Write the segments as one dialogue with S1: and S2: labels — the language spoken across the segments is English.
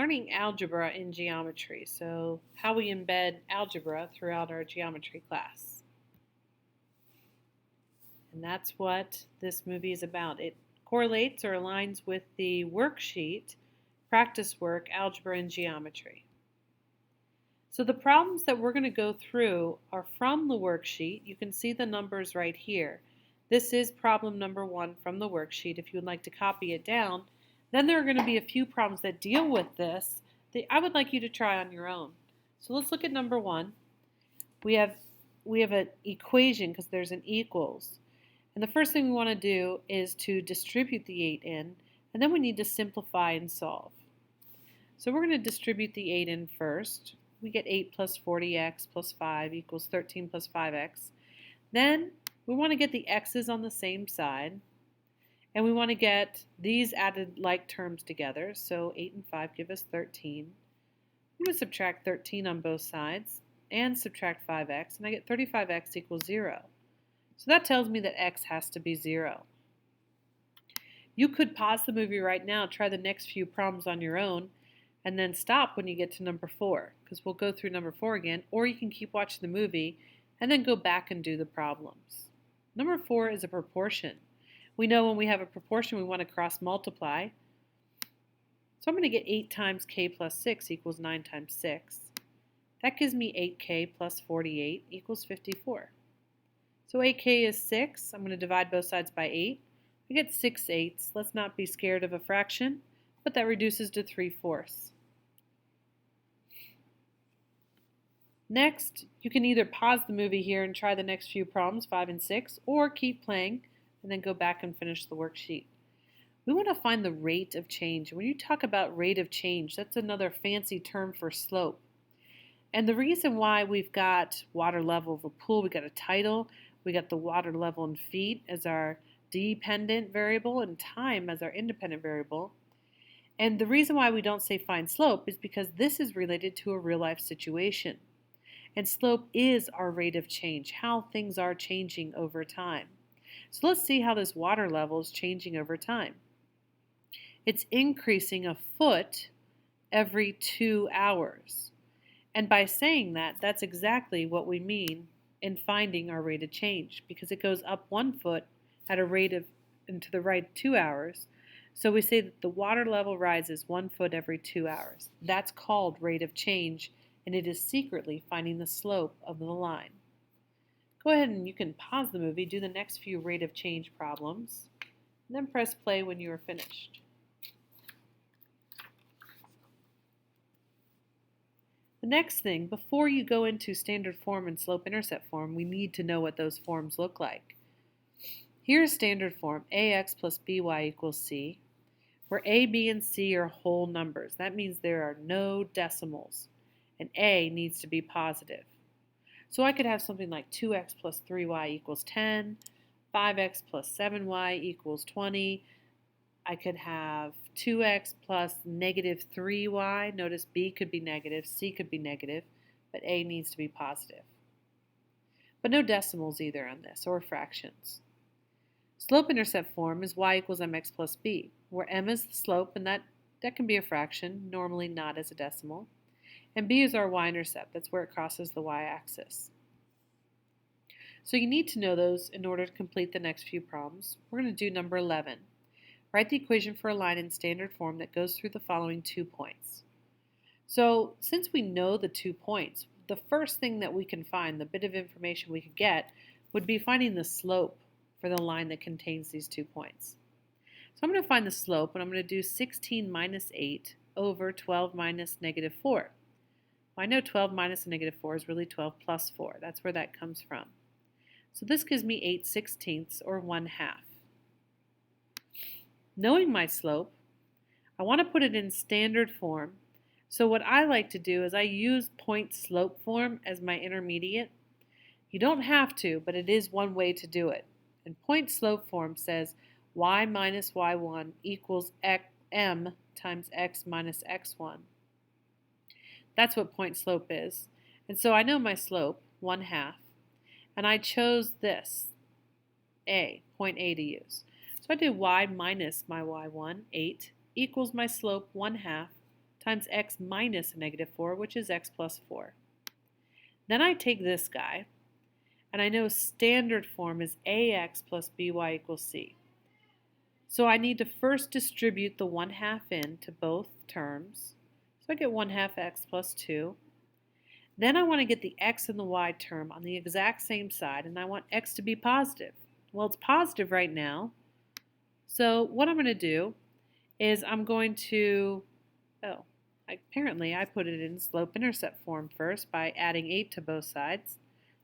S1: learning algebra in geometry, so how we embed algebra throughout our geometry class. And that's what this movie is about. It correlates or aligns with the worksheet, practice work, algebra and geometry. So the problems that we're going to go through are from the worksheet. You can see the numbers right here. This is problem number 1 from the worksheet if you would like to copy it down. Then there are going to be a few problems that deal with this that I would like you to try on your own. So let's look at number 1. We have an equation because there's an equals. And the first thing we want to do is to distribute the 8 in, and then we need to simplify and solve. So we're going to distribute the 8 in first. We get 8 plus 40x plus 5 equals 13 plus 5x. Then we want to get the x's on the same side, and we want to get these added like terms together. So 8 and 5 give us 13. I'm going to subtract 13 on both sides and subtract 5x, and I get 35x equals 0. So that tells me that x has to be 0. You could pause the movie right now, try the next few problems on your own, and then stop when you get to number 4, because we'll go through number 4 again, or you can keep watching the movie and then go back and do the problems. Number 4 is a proportion. We know when we have a proportion we want to cross multiply. So I'm going to get 8 times k plus 6 equals 9 times 6. That gives me 8k plus 48 equals 54. So 8k is 6. I'm going to divide both sides by 8. I get 6/8. Let's not be scared of a fraction, but that reduces to 3/4. Next, you can either pause the movie here and try the next few problems, 5 and 6, or keep playing and then go back and finish the worksheet. We want to find the rate of change. When you talk about rate of change, that's another fancy term for slope. And the reason why we've got water level of a pool, we've got a tidal, we got the water level in feet as our dependent variable and time as our independent variable. And the reason why we don't say find slope is because this is related to a real-life situation. And slope is our rate of change, how things are changing over time. So let's see how this water level is changing over time. It's increasing a foot every 2 hours. And by saying that, that's exactly what we mean in finding our rate of change, because it goes up 1 foot at a rate of into the right 2 hours. So we say that the water level rises 1 foot every 2 hours. That's called rate of change, and it is secretly finding the slope of the line. Go ahead and you can pause the movie, do the next few rate of change problems, and then press play when you are finished. The next thing, before you go into standard form and slope-intercept form, we need to know what those forms look like. Here's standard form, ax plus by equals c, where a, b, and c are whole numbers. That means there are no decimals, and a needs to be positive. So I could have something like 2x plus 3y equals 10, 5x plus 7y equals 20. I could have 2x plus negative 3y. Notice b could be negative, c could be negative, but a needs to be positive. But no decimals either on this, or fractions. Slope-intercept form is y equals mx plus b, where m is the slope, and that can be a fraction, normally not as a decimal. And b is our y-intercept, that's where it crosses the y-axis. So you need to know those in order to complete the next few problems. We're going to do number 11. Write the equation for a line in standard form that goes through the following 2 points. So since we know the 2 points, the first thing that we can find, the bit of information we could get, would be finding the slope for the line that contains these 2 points. So I'm going to find the slope, and I'm going to do 16 minus 8 over 12 minus negative 4. Well, I know 12 minus a negative 4 is really 12 plus 4. That's where that comes from. So this gives me 8/16, or 1/2. Knowing my slope, I want to put it in standard form. So what I like to do is I use point slope form as my intermediate. You don't have to, but it is one way to do it. And point slope form says y minus y1 equals m times x minus x1. That's what point slope is. And so I know my slope, 1/2, and I chose this, point A to use. So I do y minus my y1, 8, equals my slope 1/2 times x minus a negative 4, which is x plus 4. Then I take this guy, and I know standard form is ax plus by equals c. So I need to first distribute the 1/2 into both terms. So I get 1/2 x plus 2. Then I want to get the x and the y term on the exact same side, and I want x to be positive. Well, it's positive right now. So what I'm going to do is I'm going to, apparently I put it in slope-intercept form first by adding 8 to both sides.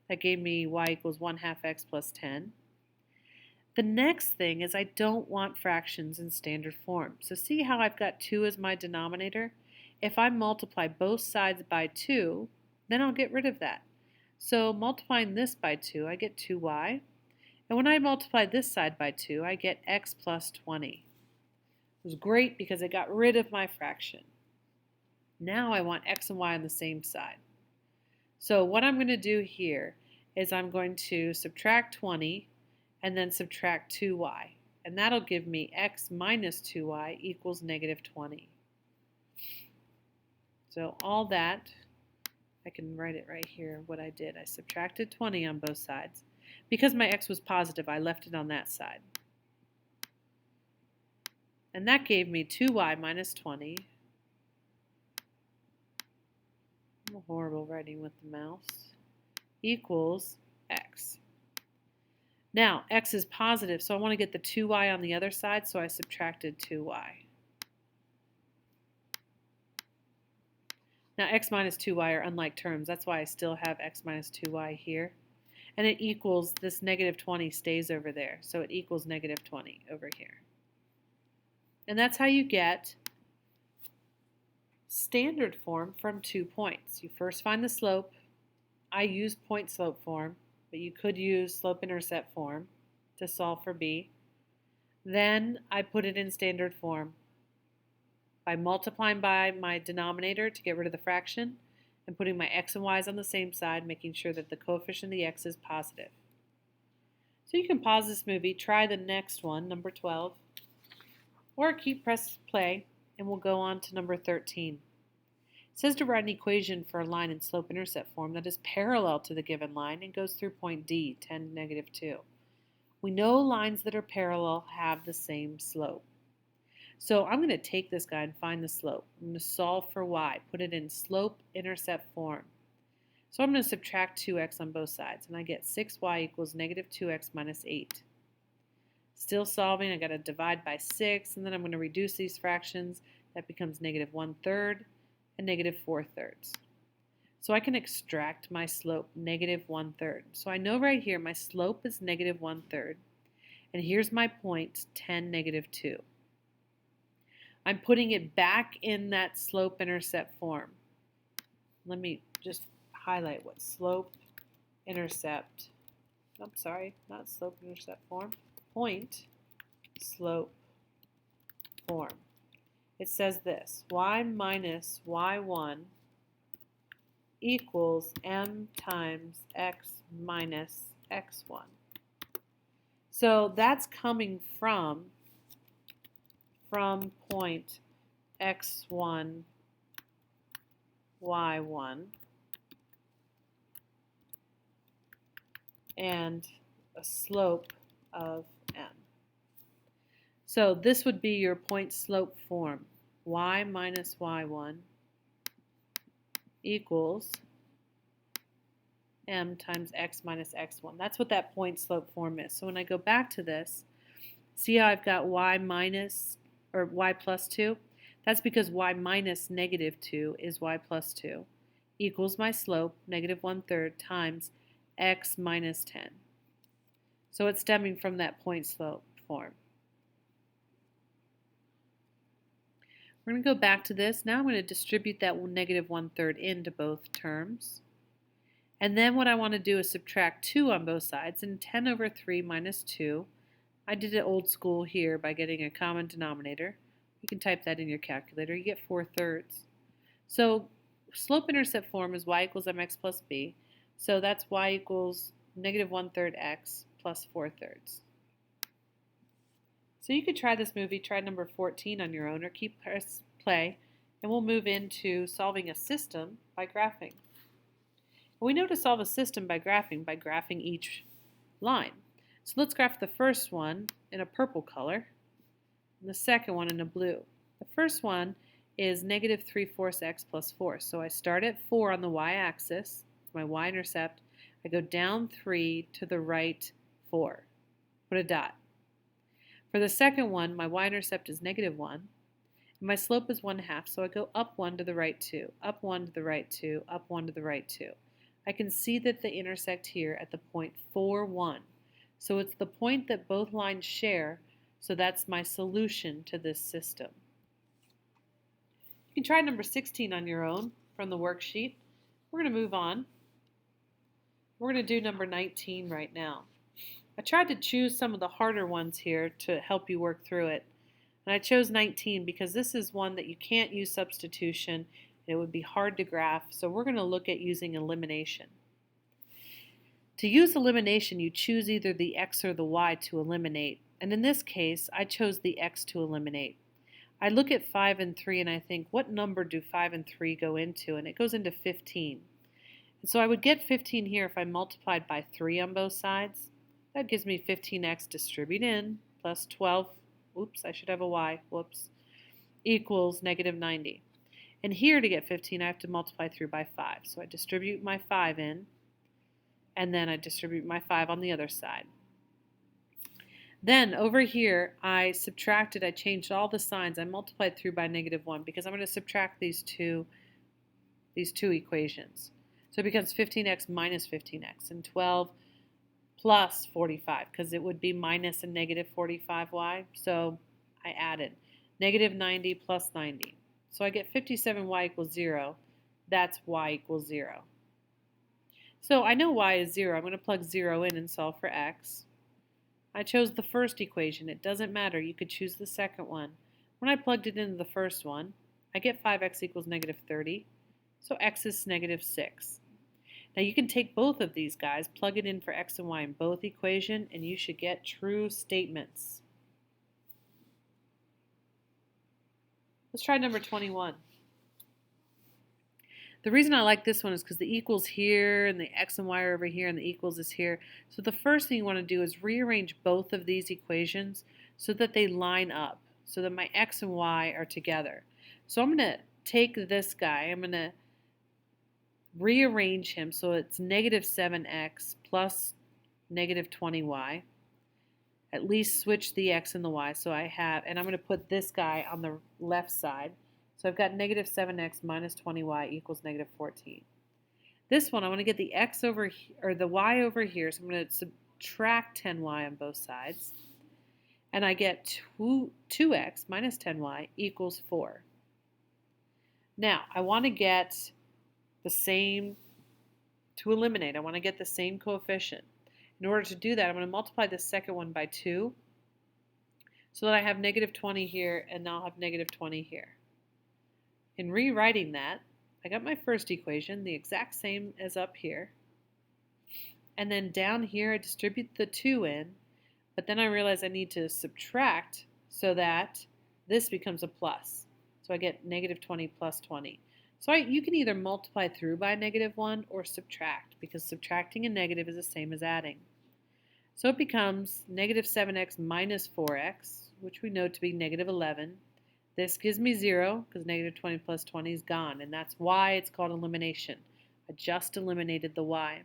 S1: That gave me y equals 1/2 x plus 10. The next thing is I don't want fractions in standard form. So see how I've got 2 as my denominator? If I multiply both sides by 2, then I'll get rid of that. So multiplying this by 2, I get 2y. And when I multiply this side by 2, I get x plus 20. It was great because it got rid of my fraction. Now I want x and y on the same side. So what I'm going to do here is I'm going to subtract 20 and then subtract 2y. And that'll give me x minus 2y equals negative 20. So all that, I can write it right here, what I did. I subtracted 20 on both sides. Because my x was positive, I left it on that side. And that gave me 2y minus 20. I'm horrible writing with the mouse. Equals x. Now, x is positive, so I want to get the 2y on the other side, so I subtracted 2y. Now, x minus 2y are unlike terms. That's why I still have x minus 2y here. And it equals, this negative 20 stays over there, so it equals negative 20 over here. And that's how you get standard form from 2 points. You first find the slope. I used point-slope form, but you could use slope-intercept form to solve for b. Then I put it in standard form by multiplying by my denominator to get rid of the fraction and putting my x and y's on the same side, making sure that the coefficient of the x is positive. So you can pause this movie, try the next one, number 12, or press play, and we'll go on to number 13. It says to write an equation for a line in slope-intercept form that is parallel to the given line and goes through point D, 10 to negative 2. We know lines that are parallel have the same slope. So I'm going to take this guy and find the slope. I'm going to solve for y, put it in slope-intercept form. So I'm going to subtract 2x on both sides, and I get 6y equals negative 2x minus 8. Still solving, I got to divide by 6, and then I'm going to reduce these fractions. That becomes negative 1/3 and negative 4/3. So I can extract my slope, negative 1/3. So I know right here my slope is negative 1/3, and here's my point, 10, negative 2. I'm putting it back in that slope-intercept form. Let me just highlight what slope-intercept, I'm sorry, not slope-intercept form, point-slope form. It says this, y minus y1 equals m times x minus x1. So that's coming from point x1, y1, and a slope of m. So this would be your point-slope form. Y minus y1 equals m times x minus x1. That's what that point-slope form is. So when I go back to this, see how I've got y minus, or y plus 2? That's because y minus negative 2 is y plus 2 equals my slope, negative 1/3, times x minus 10. So it's stemming from that point-slope form. We're going to go back to this. Now I'm going to distribute that negative 1/3 into both terms. And then what I want to do is subtract 2 on both sides, and 10 over 3 minus 2. I did it old school here by getting a common denominator. You can type that in your calculator. You get 4/3. So slope-intercept form is y equals mx plus b. So that's y equals negative 1/3 x plus 4/3. So you could try this movie, try number 14 on your own, or press play and we'll move into solving a system by graphing. We know to solve a system by graphing each line. So let's graph the first one in a purple color and the second one in a blue. The first one is negative 3/4 x plus 4. So I start at 4 on the y-axis, my y-intercept. I go down 3 to the right 4. Put a dot. For the second one, my y-intercept is negative 1. And my slope is 1/2, so I go up 1 to the right 2, up 1 to the right 2, up 1 to the right 2. I can see that they intersect here at the point 4, 1. So it's the point that both lines share, so that's my solution to this system. You can try number 16 on your own from the worksheet. We're going to move on. We're going to do number 19 right now. I tried to choose some of the harder ones here to help you work through it. And I chose 19 because this is one that you can't use substitution and it would be hard to graph, so we're going to look at using elimination. To use elimination, you choose either the x or the y to eliminate, and in this case, I chose the x to eliminate. I look at 5 and 3 and I think, what number do 5 and 3 go into? And it goes into 15. And so I would get 15 here if I multiplied by 3 on both sides. That gives me 15x distribute in plus 12, oops, I should have a y, whoops, equals negative 90. And here to get 15, I have to multiply through by 5. So I distribute my 5 in, and then I distribute my 5 on the other side. Then over here, I subtracted, I changed all the signs. I multiplied through by negative 1 because I'm going to subtract these two equations. So it becomes 15x minus 15x, and 12 plus 45, because it would be minus a negative 45y. So I added negative 90 plus 90. So I get 57y equals 0. That's y equals 0. So I know y is 0. I'm going to plug 0 in and solve for x. I chose the first equation. It doesn't matter. You could choose the second one. When I plugged it into the first one, I get 5x equals negative 30. So x is negative 6. Now you can take both of these guys, plug it in for x and y in both equations, and you should get true statements. Let's try number 21. The reason I like this one is because the equals here and the x and y are over here and the equals is here. So the first thing you want to do is rearrange both of these equations so that they line up, so that my x and y are together. So I'm going to take this guy, I'm going to rearrange him so it's negative 7x plus negative 20y. At least switch the x and the y. So I have, and I'm going to put this guy on the left side. So I've got negative 7x minus 20y equals negative 14. This one, I want to get the x over here, or the y over here, so I'm going to subtract 10y on both sides. And I get 2x minus 10y equals 4. Now, I want to get the same, to eliminate, I want to get the same coefficient. In order to do that, I'm going to multiply the second one by 2 so that I have negative 20 here and I'll have negative 20 here. In rewriting that, I got my first equation, the exact same as up here. And then down here, I distribute the 2 in, but then I realize I need to subtract so that this becomes a plus. So I get negative 20 plus 20. So you can either multiply through by negative 1 or subtract, because subtracting a negative is the same as adding. So it becomes negative 7x minus 4x, which we know to be negative 11. This gives me 0 because negative 20 plus 20 is gone, and that's why it's called elimination. I just eliminated the y.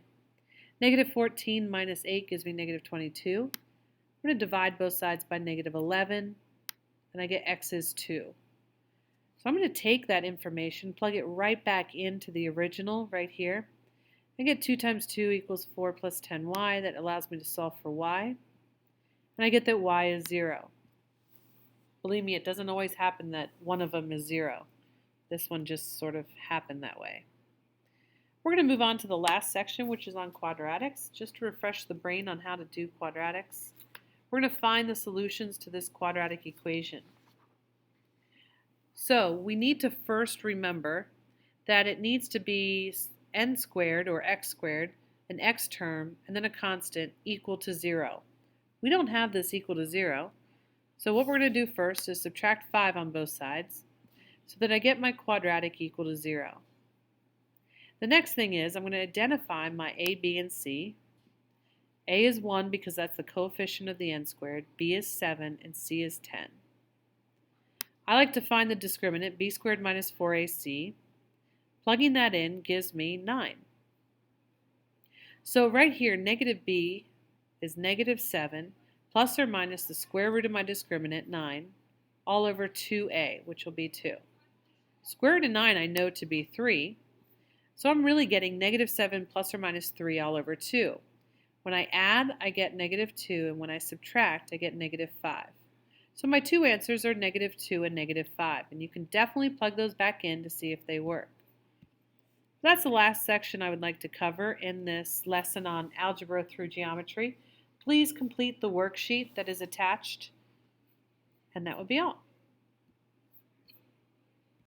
S1: Negative 14 minus 8 gives me negative 22. I'm going to divide both sides by negative 11, and I get x is 2. So I'm going to take that information, plug it right back into the original right here. I get 2 times 2 equals 4 plus 10y. That allows me to solve for y. And I get that y is 0. Believe me, it doesn't always happen that one of them is 0. This one just sort of happened that way. We're going to move on to the last section, which is on quadratics, just to refresh the brain on how to do quadratics. We're going to find the solutions to this quadratic equation. So we need to first remember that it needs to be n squared or x squared, an x term, and then a constant equal to 0. We don't have this equal to 0. So what we're going to do first is subtract 5 on both sides. so that I get my quadratic equal to 0. The next thing is I'm going to identify my a, b, and c. A is 1 because that's the coefficient of the n squared, b is 7, and c is 10. I like to find the discriminant, b squared minus 4ac. Plugging that in gives me 9. So right here, negative b is negative 7 plus or minus the square root of my discriminant, 9, all over 2a, which will be 2. Square root of 9 I know to be 3, so I'm really getting negative 7 plus or minus 3 all over 2. When I add, I get negative 2, and when I subtract, I get negative 5. So my two answers are negative 2 and negative 5, and you can definitely plug those back in to see if they work. That's the last section I would like to cover in this lesson on algebra through geometry. Please complete the worksheet that is attached, and that would be all.